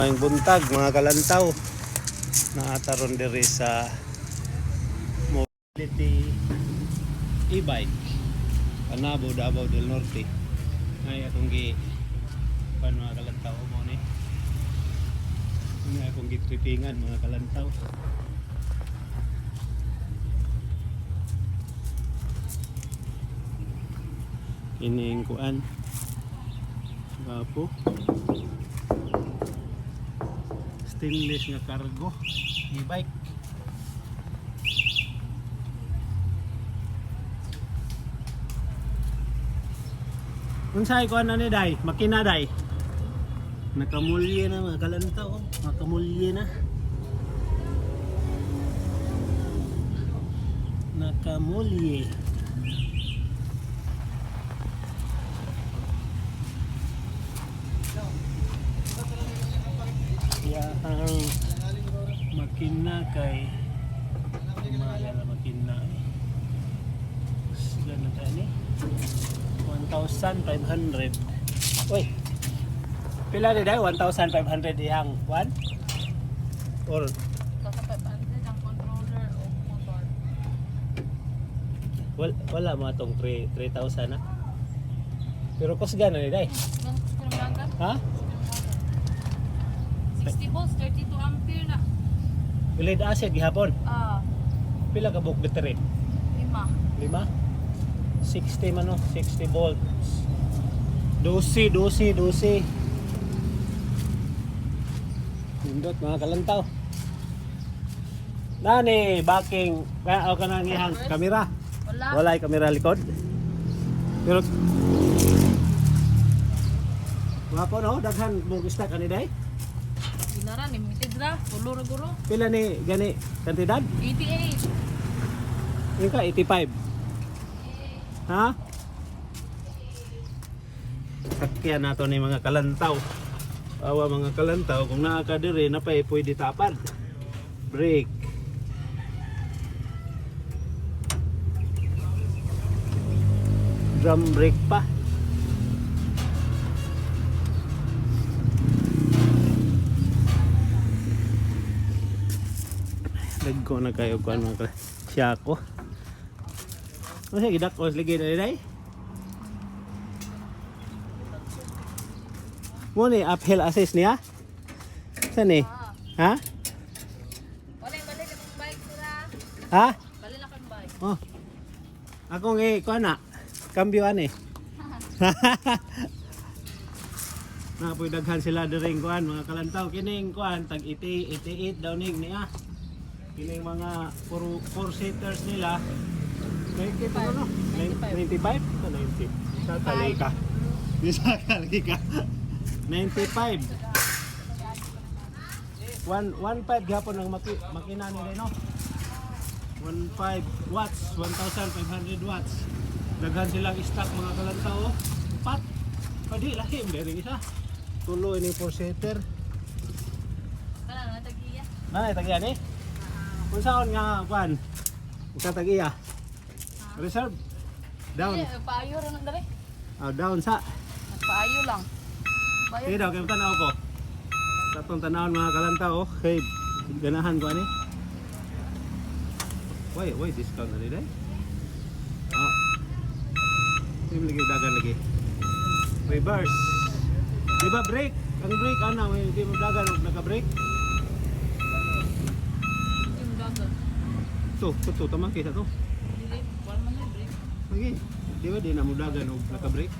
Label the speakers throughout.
Speaker 1: Ang buntag mga kalantaw na ataron diri sa mobility e-bike Panabo, Davao del Norte. Ay akong gi pan mga kalantaw mo ni. Ay akong gitripingan mga kalantaw. Ining kuan. Gapo. Stainless nga cargo e-bike. Unsay kuan na ni day? Makina day. Nakamulye na mga kalantaw, nakamulye na. Nakamulye. Ang makina kay mahal na makina sila na tayo ni 1,500. Uy, pila ni dahil 1,500 iyang one? Or
Speaker 2: Kasa 500 ang controller o motor.
Speaker 1: wala mo itong 3,000 na. Pero kusga na ni dahil. Ha?
Speaker 2: 60 volts, 32 ampere na.
Speaker 1: Lead acid gihapon.
Speaker 2: Ah,
Speaker 1: Pila ka buok battery?
Speaker 2: 5.
Speaker 1: 5? 60 man no, 60 volts. 12. Nindot mga kalantaw. Nani backing o kanang ihang kamera.
Speaker 2: Wala.
Speaker 1: Walay kamera likod. Pero wapo no, daghan mo stock ani day.
Speaker 2: Ginara, limited na. Tulo na guro.
Speaker 1: Pila ni gani kantidad?
Speaker 2: 88.
Speaker 1: Yung ka 85. Ha? Sakyan nato ni mga kalantaw. Awa mga kalantaw kung naa ka diri na pay pwede tapad. Brake. Drum brake pa. Dagko na kayo kuan mga siya ko. Ano siya gidak ko lagi na day? Mo ni uphill assist niya? Saan ni? Ha?
Speaker 2: Balik akong bike sila.
Speaker 1: Ha?
Speaker 2: Balik akong bike.
Speaker 1: Oh. Akong kuan na. Cambio ani. Na puy daghan sila diring kuan mga kalantaw kining kuan tag 88 daw ning niya. Kining mga 4 seaters nila 90 pa no? 95 o 90? Sa talay ka. Bisa kalagi ka. 95. 1.5 gapon ang makina nila no. 1.5 watts, 1,500 watts. Daghan silang stock mga kalantaw. Pat. Padi lahim diri isa. Tuloy ni 4 seater.
Speaker 2: Kana na tagiya.
Speaker 1: Nanay tagiya ni? Kung saan nga kuan? Usa tagiya. Reserve. Down.
Speaker 2: Paayo ra nang dali.
Speaker 1: Down sa.
Speaker 2: Paayo lang. Bayo.
Speaker 1: Sige daw kay tanaw ko. Katong tanawon mga kalantaw kay ganahan ko ani. Why discount na day? Hindi lagi dagan lagi. Reverse. Di ba brake? Ang brake ana, hindi mo dagan og naka-brake.
Speaker 2: Yung gagal.
Speaker 1: To tamang kisa to.
Speaker 2: Dili, wala man na break.
Speaker 1: Lagi. Di ba di na mo dagan og naka-brake?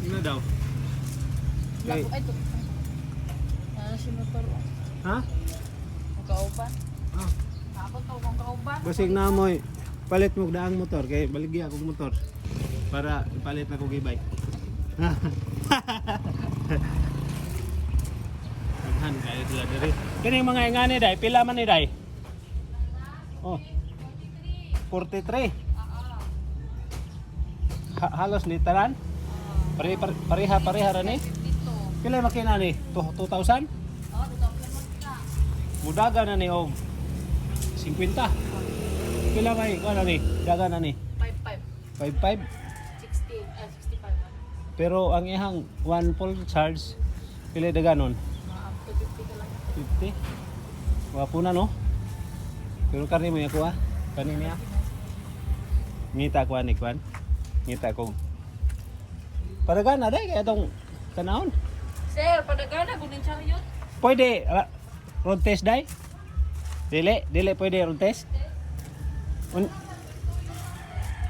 Speaker 1: Ano daw? Okay.
Speaker 2: Ay, ito. Ano si motor?
Speaker 1: Ha?
Speaker 2: Ang kauban.
Speaker 1: Ah,
Speaker 2: Ako to kung kauban.
Speaker 1: basig na mo palit mo daang motor kay baligya akong motor para ipalit na kong e-bike. Aghan kay sila diri. Kini mga ingani day, pila man ni day? Oh. 43. Halos literan. Pareha ra ni.
Speaker 2: Dito.
Speaker 1: Pila makina ni? 2,000?
Speaker 2: Oh, dito ang ka.
Speaker 1: Mudaga na ni og 50. Pila kay kuan na ni? Daga na ni.
Speaker 2: 5-5.
Speaker 1: 5.5.
Speaker 2: 65 man.
Speaker 1: Pero ang ihang one full charge pila da ganon?
Speaker 2: Mga up to 50 ka lang.
Speaker 1: 50. Wapo na no. Pero kani mo yakuha. Kani niya. Ngita ko ani kwan. Ngita ko. Padagan na dai kaya tong kanahon.
Speaker 2: Sir, padagana gunin siya yun.
Speaker 1: Pwede road test dai? Dili pwede road test.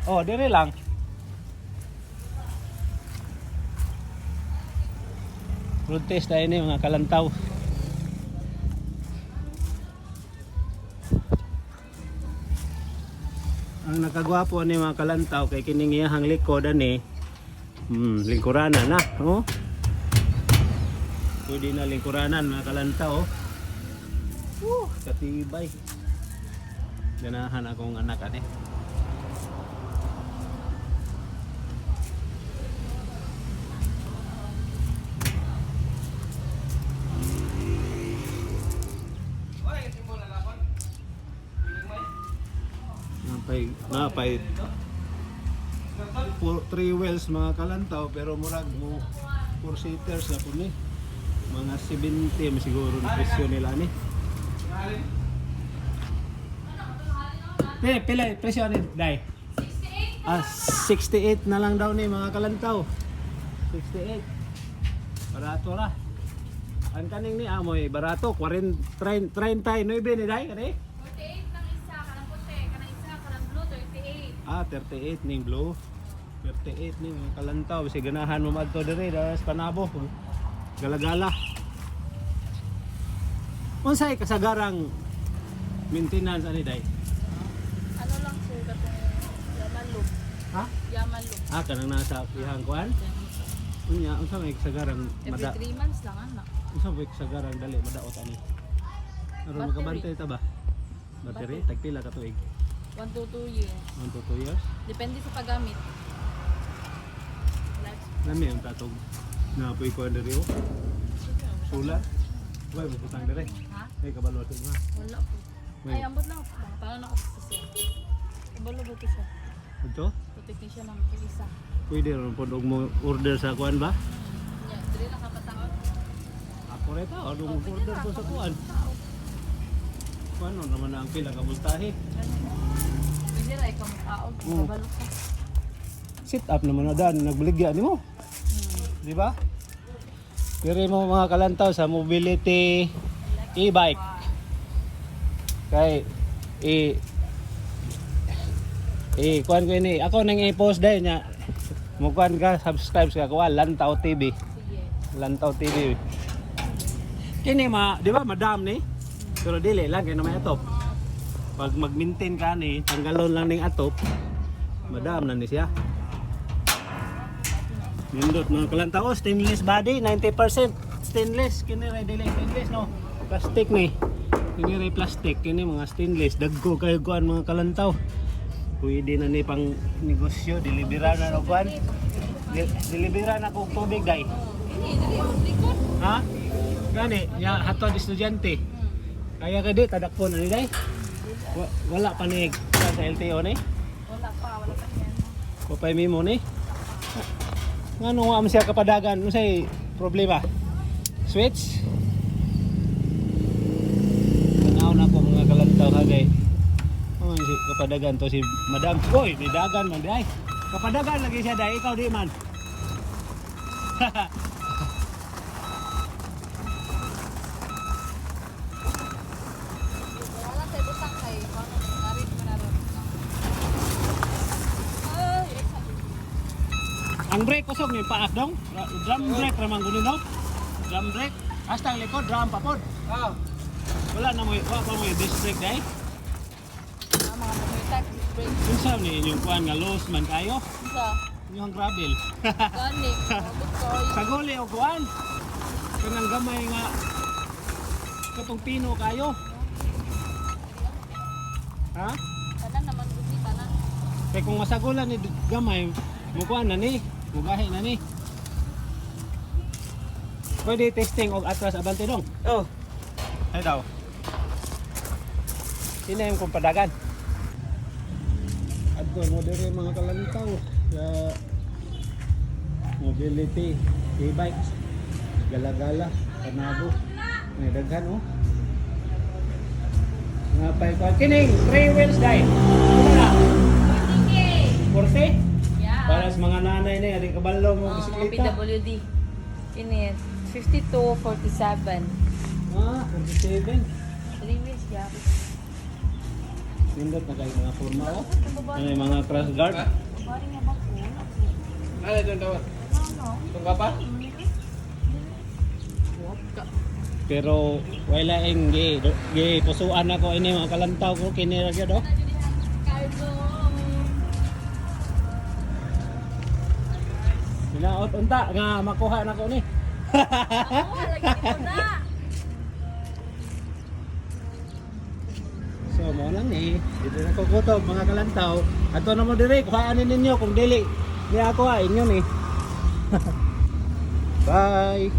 Speaker 1: Oh, dire lang. Road test tayo ni mga kalantaw. Ang nakagwapo ni mga kalantaw kay kining iyahang likod ani. Lingkuranan na, oh. Pwede na lingkuranan mga kalantaw. Katibay. Ganahan akong anak ani. Napay 3 wheels mga kalantaw pero murag mo 4 seaters na po ni mga 70 siguro ang presyo nila ni. Pila presyo ni dai? 68 na lang daw ni mga kalantaw. 68. Barato ra. Ang kaning ni amoy barato 39 ni dai kani? 38 ning blue. 38 ning kalantaw si ganahan mo madto diri sa Panabo. Galagala. Unsay kasagarang maintenance ani day?
Speaker 2: Ano lang sir, katong yaman loop.
Speaker 1: Ha?
Speaker 2: Yaman loop.
Speaker 1: Kanang nasa ihang kuan. Unya unsa may kasagarang
Speaker 2: Every 3 months lang ana.
Speaker 1: unsa may kasagarang dali madaot ani? Aron
Speaker 2: Battery.
Speaker 1: makabantay ta ba? Battery tagpila ka tuig?
Speaker 2: 1 to 2 years.
Speaker 1: 1 to 2 years.
Speaker 2: Depende sa paggamit.
Speaker 1: Nami ang tatog na apoy ko diri o. Solar. Wala mo putang diri.
Speaker 2: Ha?
Speaker 1: Ay kabalo sa mga.
Speaker 2: Wala po.
Speaker 1: May-
Speaker 2: Ay, ambot lang. Paano na ako sa siya? Kabalo ba ito siya?
Speaker 1: Ito,
Speaker 2: Protecting siya ng isa.
Speaker 1: pwede ron po mo order sa kuan ba?
Speaker 2: Yeah, dili lang kapataon.
Speaker 1: Ako reta o mo order ko sa kuan. Kuan naman na ang pila ka voltahe.
Speaker 2: Pwede ra ikaw magtaon. Kabalo ka.
Speaker 1: Sit up naman na dan nagbaligya nimo, di ba? Diri mo mga kalantaw sa mobility e-bike. Kay kuan ko ini. Ako nang i-post dai nya. Mo kuan ka subscribe ka kuan Lantaw TV.
Speaker 2: Sige.
Speaker 1: Lantaw TV. Kini di ba madam ni? Pero dili lang kay na may atop. Pag mag-maintain ka ni, tanggalon lang ning atop. Madam na ni siya. Nindot mga kalantaw, stainless body, 90% stainless. Kini ray dili stainless no. Plastic ni. Kini ray plastic, kini mga stainless. Dagko kayo kuan mga kalantaw. Pwede na ni pang negosyo, deliveran na no kuan. Deliveran na kog tubig dai.
Speaker 2: Ini, dili ang likod.
Speaker 1: Ha? Gani, ya hatod estudyante. Kaya ka di tadakpon ani day. Wala pa ni sa LTO ni.
Speaker 2: Wala pa yan.
Speaker 1: Papay mimo ni. Ngano am siya kapadagan, unsay problema? Switch. Tanaw na ko mga kalantaw hagay. Oh, si kapadagan to si Madam. Oy, di dagan man di ay. Kapadagan lagi siya day, ikaw di man.
Speaker 2: Wala tayo butang kay narin mo na ron. Ay,
Speaker 1: Ang brake kusog ni paak dong. Drum brake ramang gunin no. Drum brake. Hasta ang likod drum papod. Wala na mo wa pa mo disc brake day.
Speaker 2: mga type break.
Speaker 1: Unsa ni inyong kuan nga loose man kayo?
Speaker 2: Isa.
Speaker 1: Inyong gravel.
Speaker 2: Gani. Abot ko.
Speaker 1: Sagoli o kuan. Kanang gamay nga katong pino kayo. Ha?
Speaker 2: Tanan naman gusti tanan.
Speaker 1: Kay kung masagulan ni gamay, mukuan na ni, mugahi na ni. Pwede testing og atras abante dong.
Speaker 3: Oh,
Speaker 1: Ay daw. Sino yung kumpadagan? Ito mo dire mga kalantaw sa mobility e-bikes. Gala-gala, Panabo. May daghan oh. Nga pa kining 3 wheels dai. Ano na? 40?
Speaker 2: Yeah.
Speaker 1: Para sa mga nanay na yan, kabalo mo
Speaker 2: Mga
Speaker 1: bisikleta.
Speaker 2: PWD. Init. 52, 47.
Speaker 1: Ah, 47.
Speaker 2: 3 weeks, yeah.
Speaker 1: Nindot na kayo mga forma oh. Ano yung mga crash guard?
Speaker 2: Bari nga ba po?
Speaker 3: Ano ito daw?
Speaker 2: Ano?
Speaker 3: Tungga pa?
Speaker 1: Pero wala ing gi pusuan ako ini mga kalantaw ko kini ra gyud oh.
Speaker 2: Cargo.
Speaker 1: Binaot unta nga makuha na ko ni.
Speaker 2: Oo, lagi ko na.
Speaker 1: So mo lang ni, dito na ko kutob mga kalantaw. Ato na mo dire kuhaanin ninyo kung dili. Di ako inyo ni. Bye.